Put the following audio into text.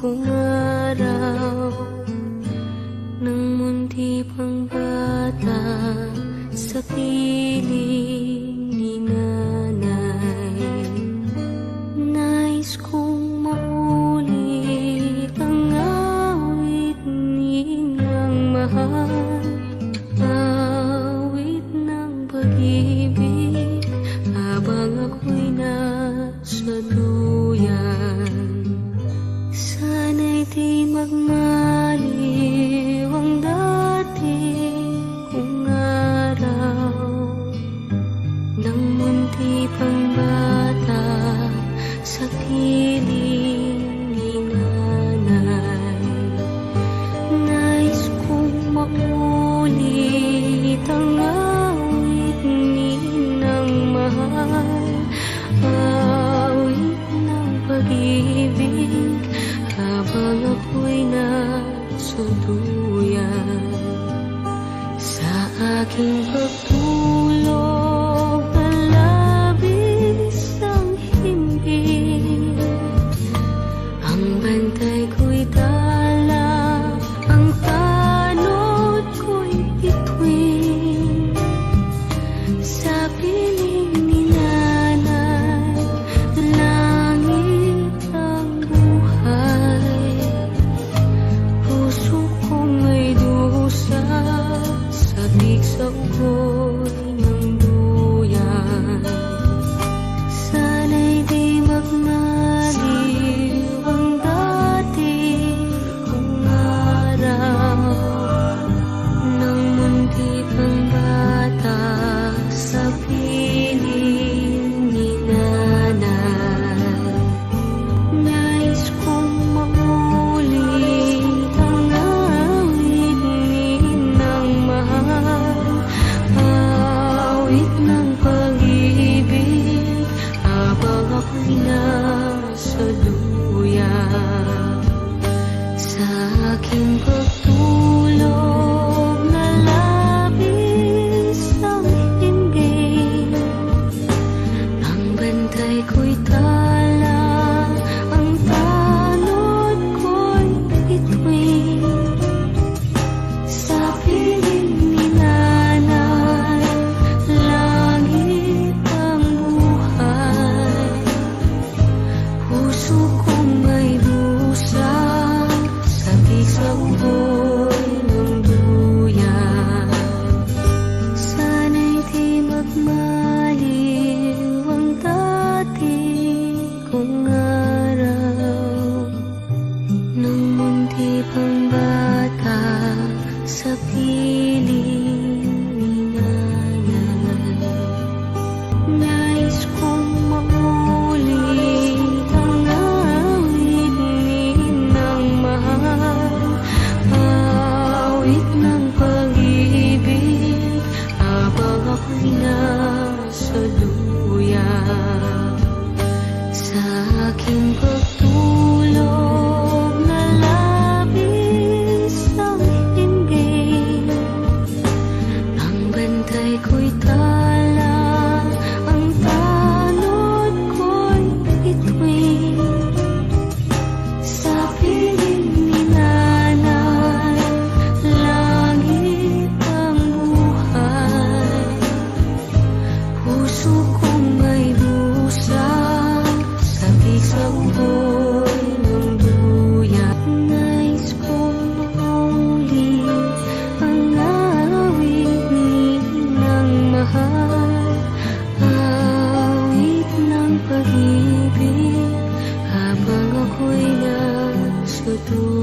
kong araw ng munti pang bata sa piling ni nanay. Nais kong maulit ang awit nilang mahal, awit ng pag-ibig habang ako'y nasa duyan. Sana'y di magmaliw ang dati kong araw ng munti pang bata sa piling ni nanay. Nais kong maulit ang awit ninang mahal, awit ng pag-ibig habang ako'y nasa duyan. Sa aking pagtulog na labis ang himbing, ang bantay ko'y dala, ang tanod ko'y bituin. Sa piling ni nanay, langit ang buhay. Puso kong may dusa, sabik sa ugoy ng duyan. Sana'y di magmaliw ang dati kong araw ng munti pang bata sa piling ni nanay. Nais kong maulit ang awit ninang mahal, awit ng pag-ibig habang ako'y nasa duyan. Sa aking pagtulog na labis ang himbing, ang bantay ko'y tala, ang tanod ko'y bituin. Sa piling ni nanay, langit ang buhay. Puso kong may dusa, sabik sa ugoy ng duyan. Sana'y di magmaliw ang dati kong araw ng munti pang bata sa piling ni nanay. Nais kong maulit ang awit ninang mahal, awit ng pag-ibig habang ako'y nasa duyan. Sa aking pagtulog na labis ang himbing, ang bantay ko'y tala, ang tanod ko'y bituin. Sa piling ni nanay, langit ang buhay. Puso kong may dusa, sabik sa ugoy ng duyan. Nais kong maulit ang awit ninang mahal, awit ng pag-ibig habang ako'y nasa duyan.